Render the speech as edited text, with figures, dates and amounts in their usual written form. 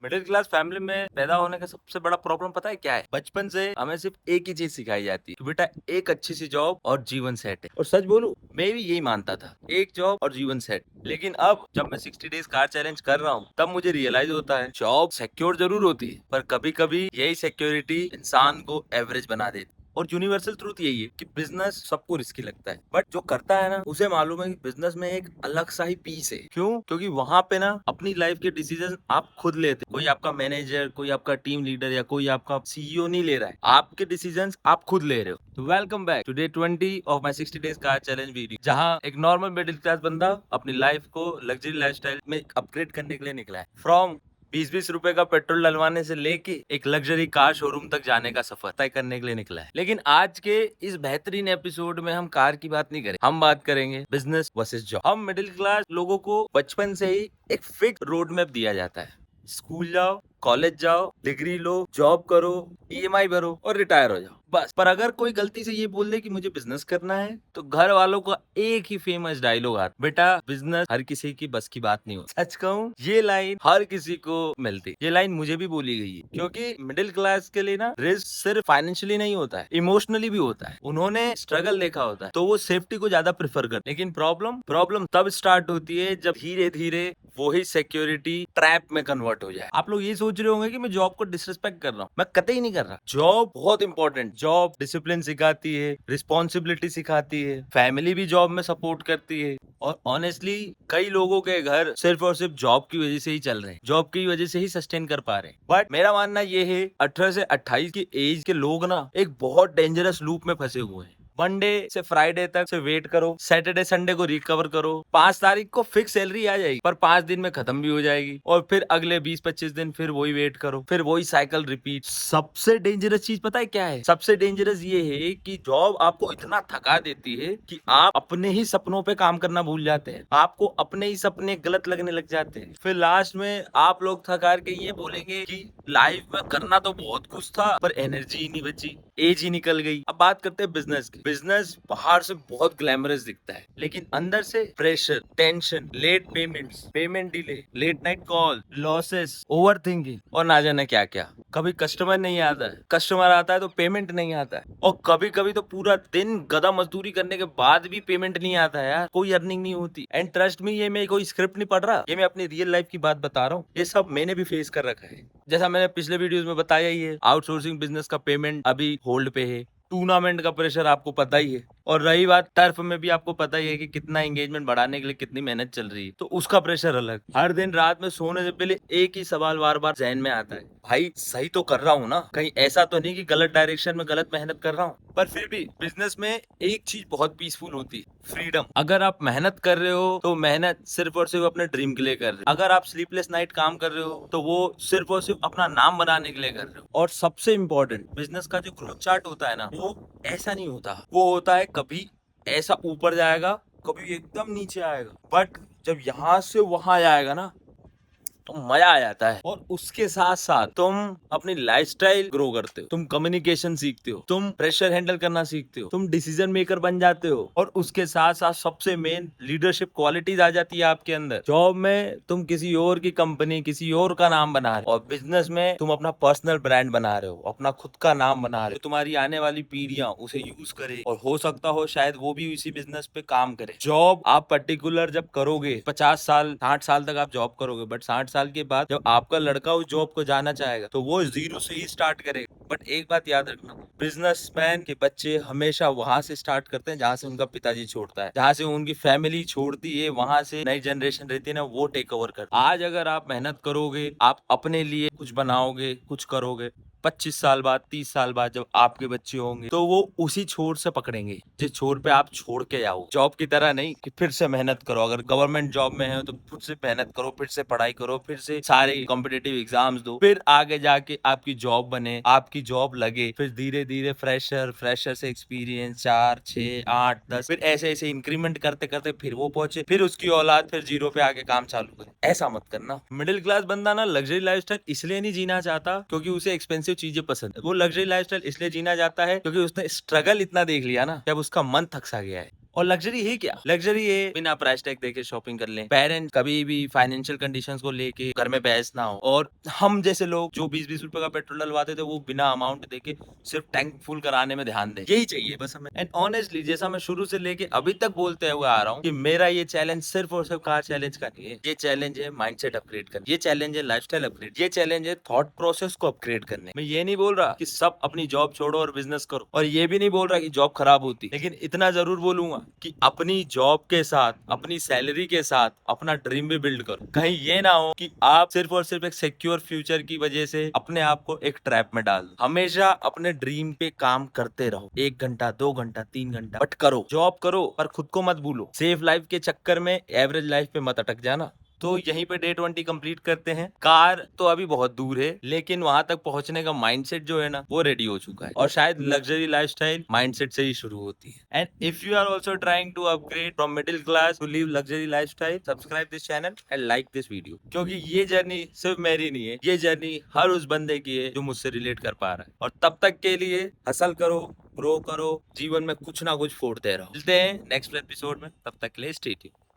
Middle class family में पैदा होने का सबसे बड़ा प्रॉब्लम पता है क्या है? बचपन से हमें सिर्फ एक ही चीज सिखाई जाती है कि बेटा एक अच्छी सी जॉब और जीवन सेट है। और सच बोलूं, मैं भी यही मानता था, एक जॉब और जीवन सेट। लेकिन अब जब मैं 60 डेज कार चैलेंज कर रहा हूँ, तब मुझे रियलाइज होता है जॉब सिक्योर जरूर होती है, पर कभी कभी यही सिक्योरिटी इंसान को एवरेज बना देती है। और यूनिवर्सल ट्रूथ यही है कि बिजनेस सबको रिस्की लगता है, बट जो करता है ना उसे मालूम है कि बिजनेस में एक अलग सा ही पीस है। क्यों? क्योंकि वहां पे ना अपनी लाइफ के डिसीजन आप खुद लेते हो। कोई आपका मैनेजर, कोई आपका टीम लीडर या कोई आपका सीईओ नहीं ले रहा है, आपके डिसीजन आप खुद ले रहे हो। तो welcome back to day 20 of my 60 days car challenge video, जहां एक नॉर्मल मिडिल क्लास बंदा अपनी लाइफ को लग्जरी लाइफस्टाइल में अपग्रेड करने के लिए निकला है। फ्रॉम 20-20 रुपए का पेट्रोल डलवाने से लेके एक लग्जरी कार शोरूम तक जाने का सफर तय करने के लिए निकला है। लेकिन आज के इस बेहतरीन एपिसोड में हम कार की बात नहीं करें, हम बात करेंगे बिजनेस वर्सेस जॉब। हम मिडिल क्लास लोगों को बचपन से ही एक फिक्स रोड मैप दिया जाता है। स्कूल जाओ, कॉलेज जाओ, डिग्री लो, जॉब करो, ईएमआई भरो और रिटायर हो जाओ, बस। पर अगर कोई गलती से ये बोल दे कि मुझे बिजनेस करना है, तो घर वालों का एक ही फेमस डायलॉग आता, बेटा बिजनेस हर किसी की बस की बात नहीं होती। सच कहूँ, ये लाइन हर किसी को मिलती, ये लाइन मुझे भी बोली गई है, क्योंकि मिडिल क्लास के लिए ना रिस्क सिर्फ फाइनेंशियली नहीं होता है, इमोशनली भी होता है। उन्होंने स्ट्रगल देखा होता है, तो वो सेफ्टी को ज्यादा प्रेफर करते। लेकिन प्रॉब्लम तब स्टार्ट होती है जब धीरे धीरे वही सिक्योरिटी ट्रैप में कन्वर्ट हो जाए। आप लोग ये सोच रहे होंगे कि मैं जॉब को डिसरिस्पेक्ट कर रहा हूँ, मैं कतई नहीं कर रहा। जॉब बहुत इंपॉर्टेंट, जॉब डिसिप्लिन सिखाती है, रिस्पॉन्सिबिलिटी सिखाती है, फैमिली भी जॉब में सपोर्ट करती है। और ऑनेस्टली कई लोगों के घर सिर्फ और सिर्फ जॉब की वजह से ही चल रहे हैं, जॉब की वजह से ही सस्टेन कर पा रहे हैं। बट मेरा मानना ये है, 18 से 28 की एज के लोग ना एक बहुत डेंजरस लूप में फंसे हुए हैं। मंडे से फ्राइडे तक से वेट करो, सैटरडे संडे को रिकवर करो, 5 तारीख को फिक्स सैलरी आ जाएगी, पर 5 दिन में खत्म भी हो जाएगी। और फिर अगले 20-25 दिन फिर वही वेट करो, फिर वही साइकिल रिपीट। सबसे डेंजरस चीज पता है क्या है? सबसे डेंजरस ये है कि जॉब आपको इतना थका देती है कि आप अपने ही सपनों पे काम करना भूल जाते हैं, आपको अपने ही सपने गलत लगने लग जाते हैं। फिर लास्ट में आप लोग थका के ये बोलेंगे कि लाइफ में करना तो बहुत कुछ था, पर एनर्जी ही नहीं बची, एज ही निकल गई। अब बात करते हैं बिजनेस की। बिजनेस बाहर से बहुत ग्लैमरस दिखता है, लेकिन अंदर से pressure, tension, late payments, payment delay, late night call, losses, over thinking और ना जाने क्या क्या। कभी कस्टमर नहीं आता है, कस्टमर आता है तो पेमेंट नहीं आता है, और कभी कभी तो पूरा दिन गधा मजदूरी करने के बाद भी पेमेंट नहीं आता है यार, कोई अर्निंग नहीं होती। एंड ट्रस्ट मी, ये मैं कोई स्क्रिप्ट नहीं पढ़ रहा, ये मैं अपनी रियल लाइफ की बात बता रहा हूँ। ये सब मैंने भी फेस कर रखा है। जैसा मैंने पिछले वीडियोस में बताया ही है, आउटसोर्सिंग बिजनेस का पेमेंट अभी होल्ड पे है, टूर्नामेंट का प्रेशर आपको पता ही है, और रही बात टर्फ में भी आपको पता ही है कि कितना एंगेजमेंट बढ़ाने के लिए कितनी मेहनत चल रही है, तो उसका प्रेशर अलग। हर दिन रात में सोने से पहले एक ही सवाल बार बार जहन में आता है, भाई सही तो कर रहा हूँ ना, कहीं ऐसा तो नहीं कि गलत डायरेक्शन में गलत मेहनत कर रहा हूँ। पर फिर भी बिजनेस में एक चीज बहुत पीसफुल होती है, फ्रीडम। अगर आप मेहनत कर रहे हो तो मेहनत सिर्फ और सिर्फ अपने ड्रीम के लिए कर रहे हो, अगर आप स्लीपलेस नाइट काम कर रहे हो तो वो सिर्फ और सिर्फ अपना नाम बनाने के लिए कर रहे हो। और सबसे इम्पोर्टेंट, बिजनेस का जो ग्रोथ चार्ट होता है ना, वो ऐसा नहीं होता, वो होता है कभी ऐसा ऊपर जाएगा, कभी एकदम नीचे आएगा, बट जब यहाँ से वहां जाएगा ना, तो मजा आ जाता है। और उसके साथ साथ तुम अपनी लाइफस्टाइल ग्रो करते हो, तुम कम्युनिकेशन सीखते हो, तुम प्रेशर हैंडल करना सीखते हो, तुम डिसीजन मेकर बन जाते हो, और उसके साथ साथ सबसे मेन लीडरशिप क्वालिटीज आ जाती है आपके अंदर। जॉब में तुम किसी और की कंपनी, किसी और का नाम बना रहे हो, और बिजनेस में तुम अपना पर्सनल ब्रांड बना रहे हो, अपना खुद का नाम बना रहे हो, तुम्हारी आने वाली पीढ़ियां उसे यूज करे, और हो सकता हो शायद वो भी इसी बिजनेस पे काम करे। जॉब आप पर्टिकुलर जब करोगे, 50 साल 60 साल तक आप जॉब करोगे, बट 60 साल के बाद जब आपका लड़का उस जॉब को जाना चाहेगा, तो वो जीरो से ही स्टार्ट करेगा। बट एक बात याद रखना, बिजनेसमैन के बच्चे हमेशा वहां से स्टार्ट करते हैं जहां से उनका पिताजी छोड़ता है, जहां से उनकी फैमिली छोड़ती है, वहां से नई जनरेशन रहती है ना, वो टेक ओवर करती है। आज अगर आप मेहनत करोगे, आप अपने लिए कुछ बनाओगे, कुछ करोगे, 25 साल बाद, 30 साल बाद जब आपके बच्चे होंगे, तो वो उसी छोर से पकड़ेंगे जिस छोर पे आप छोड़ के आओ। जॉब की तरह नहीं कि फिर से मेहनत करो, अगर गवर्नमेंट जॉब में है तो फिर से मेहनत करो, फिर से पढ़ाई करो, फिर से सारे कॉम्पिटेटिव एग्जाम्स दो, फिर आगे जाके आपकी जॉब बने, आपकी जॉब लगे, फिर धीरे धीरे फ्रेशर से एक्सपीरियंस 4 6 8 10, फिर ऐसे ऐसे इंक्रीमेंट करते करते फिर वो पहुंचे, फिर उसकी औलाद फिर जीरो पे आके काम चालू करे। ऐसा मत करना। मिडिल क्लास बंदा ना लग्जरी लाइफस्टाइल इसलिए नहीं जीना चाहता क्योंकि उसे एक्सपेंसिव चीजें पसंद है, वो लग्जरी लाइफस्टाइल इसलिए जीना चाहता है क्योंकि उसने स्ट्रगल इतना देख लिया ना, जब उसका मन थक सा गया है। और लग्जरी है क्या? लग्जरी है बिना प्राइस टैग देके शॉपिंग कर लें, पेरेंट्स कभी भी फाइनेंशियल कंडीशंस को लेके घर में बहस ना हो, और हम जैसे लोग जो 20-20 रुपए का पेट्रोल डलवाते थे वो बिना अमाउंट देके सिर्फ टैंक फुल कराने में ध्यान दें। यही चाहिए बस हमें। एंड ऑनेस्टली जैसा मैं शुरू से लेके अभी तक बोलते हुए आ रहा हूँ कि मेरा ये चैलेंज सिर्फ और सिर्फ कार चैलेंज का नहीं है, ये चैलेंज है माइंडसेट अपग्रेड करने, ये चैलेंज है लाइफस्टाइल अपग्रेड, ये चैलेंज है थॉट प्रोसेस को अपग्रेड करने। मैं ये नहीं बोल रहा कि सब अपनी जॉब छोड़ो और बिजनेस करो, और ये भी नहीं बोल रहा कि जॉब खराब होती, लेकिन इतना जरूर बोलूंगा कि अपनी जॉब के साथ, अपनी सैलरी के साथ अपना ड्रीम भी बिल्ड करो। कहीं ये ना हो कि आप सिर्फ और सिर्फ एक सिक्योर फ्यूचर की वजह से अपने आप को एक ट्रैप में डाल दो। हमेशा अपने ड्रीम पे काम करते रहो, 1 घंटा 2 घंटा 3 घंटा, बट करो, जॉब करो, पर खुद को मत भूलो। सेफ लाइफ के चक्कर में एवरेज लाइफ पे मत अटक जाना। तो यहीं पे डे 20 कंप्लीट करते हैं। कार तो अभी बहुत दूर है, लेकिन वहां तक पहुंचने का माइंडसेट जो है ना वो रेडी हो चुका है, और शायद लग्जरी लाइफस्टाइल माइंडसेट से ही शुरू होती है। And if you are also trying to upgrade from middle class to live luxury lifestyle, subscribe this channel and like this video, क्योंकि ये जर्नी सिर्फ मेरी नहीं है, ये जर्नी हर उस बंदे की है जो मुझसे रिलेट कर पा रहा है। और तब तक के लिए हसल करो, ग्रो करो, जीवन में कुछ ना कुछ फोड़ते रहो। मिलते हैं नेक्स्ट एपिसोड में, तब तक के लिए स्टे ट्यून्ड।